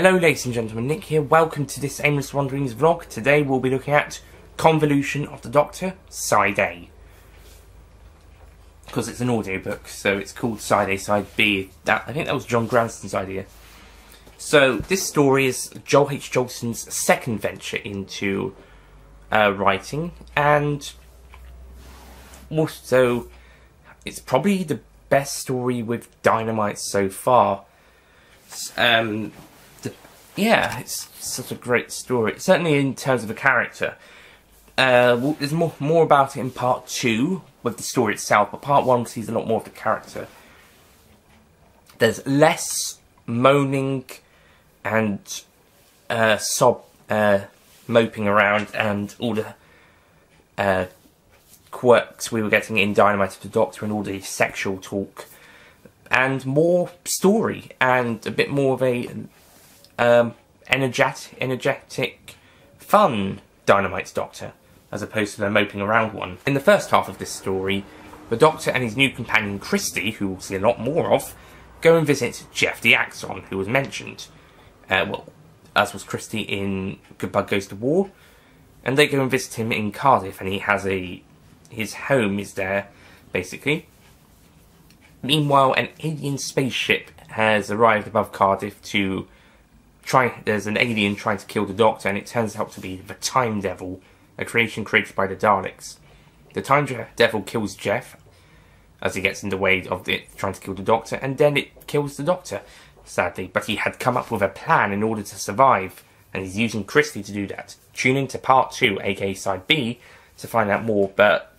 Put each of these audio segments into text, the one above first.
Hello ladies and gentlemen, Nick here. Welcome to this Aimless Wanderings vlog. Today we'll be looking at Convolution of the Doctor, Side A. Because it's an audiobook, so it's called Side A, Side B. I think that was John Granston's idea. So this story is Joel H. Jolson's second venture into writing, and also it's probably the best story with Dynamite so far. Yeah, it's such a great story. Certainly in terms of the character. There's more about it in part 2 with the story itself, but part 1 sees a lot more of the character. There's less moaning and moping around and all the quirks we were getting in Dynamite of the Doctor and all the sexual talk, and more story and a bit more of a energetic, fun Dynamite Doctor, as opposed to the moping around one. In the first half of this story, the Doctor and his new companion Christy, who we'll see a lot more of, go and visit Jeff the Axon, who was mentioned, well, as was Christy in Goodbye Goes to War, and they go and visit him in Cardiff, and he has his home is there, basically. Meanwhile, an alien spaceship has arrived above Cardiff to there's an alien trying to kill the Doctor, and it turns out to be the Time Devil, a creation created by the Daleks. The Time Devil kills Jeff as he gets in the way of it trying to kill the Doctor, and then it kills the Doctor, sadly. But he had come up with a plan in order to survive, and he's using Christy to do that. Tune in to part 2, aka Side B, to find out more. But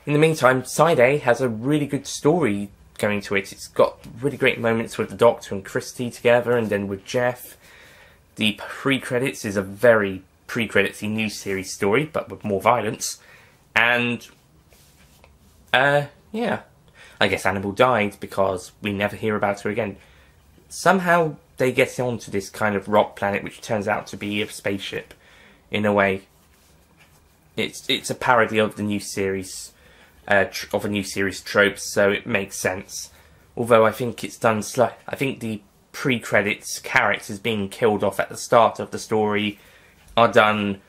in the meantime, Side A has a really good story going to it. It's got really great moments with the Doctor and Christy together, and then with Jeff. The pre-credits is a very pre-creditsy new series story, but with more violence. And yeah, I guess Annabelle died because we never hear about her again. Somehow they get onto this kind of rock planet, which turns out to be a spaceship. In a way, it's a parody of the new series. Of a new series tropes, so it makes sense. Although I think it's done I think the pre-credits characters being killed off at the start of the story are done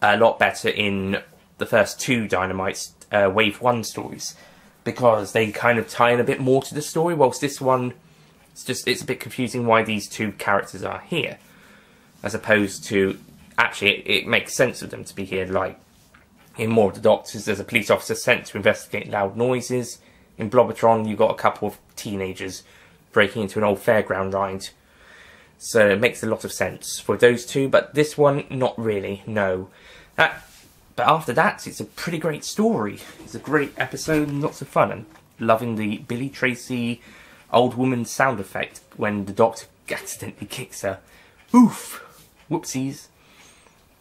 a lot better in the first 2 Dynamite Wave 1 stories, because they kind of tie in a bit more to the story, whilst this one, it's a bit confusing why these 2 characters are here, as opposed to, actually, it makes sense of them to be here. Like, in more of the Doctors, there's a police officer sent to investigate loud noises. In Blobbertron, you've got a couple of teenagers breaking into an old fairground ride. So it makes a lot of sense for those 2, but this one, not really, no. But after that, it's a pretty great story. It's a great episode and lots of fun. I'm loving the Billy Tracy old woman sound effect when the Doctor accidentally kicks her. Oof! Whoopsies.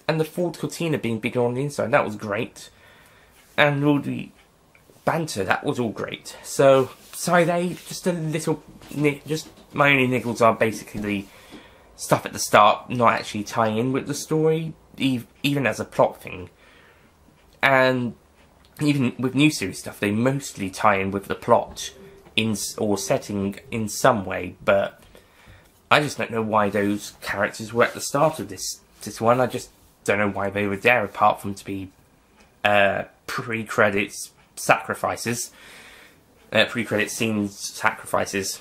And the Ford Cortina being bigger on the inside, that was great. And all the banter, that was all great. So, Side A, just a little, just my only niggles are basically the stuff at the start not actually tying in with the story, even as a plot thing. And even with new series stuff, they mostly tie in with the plot or setting in some way, but I just don't know why those characters were at the start of this one. I just don't know why they were there, apart from to be pre-credits sacrifices, pre-credit scenes sacrifices.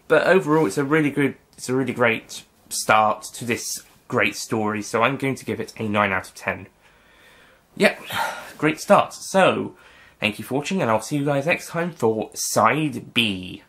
But overall, it's a really great start to this great story. So I'm going to give it a 9 out of 10. Yep, great start. So thank you for watching, and I'll see you guys next time for Side B.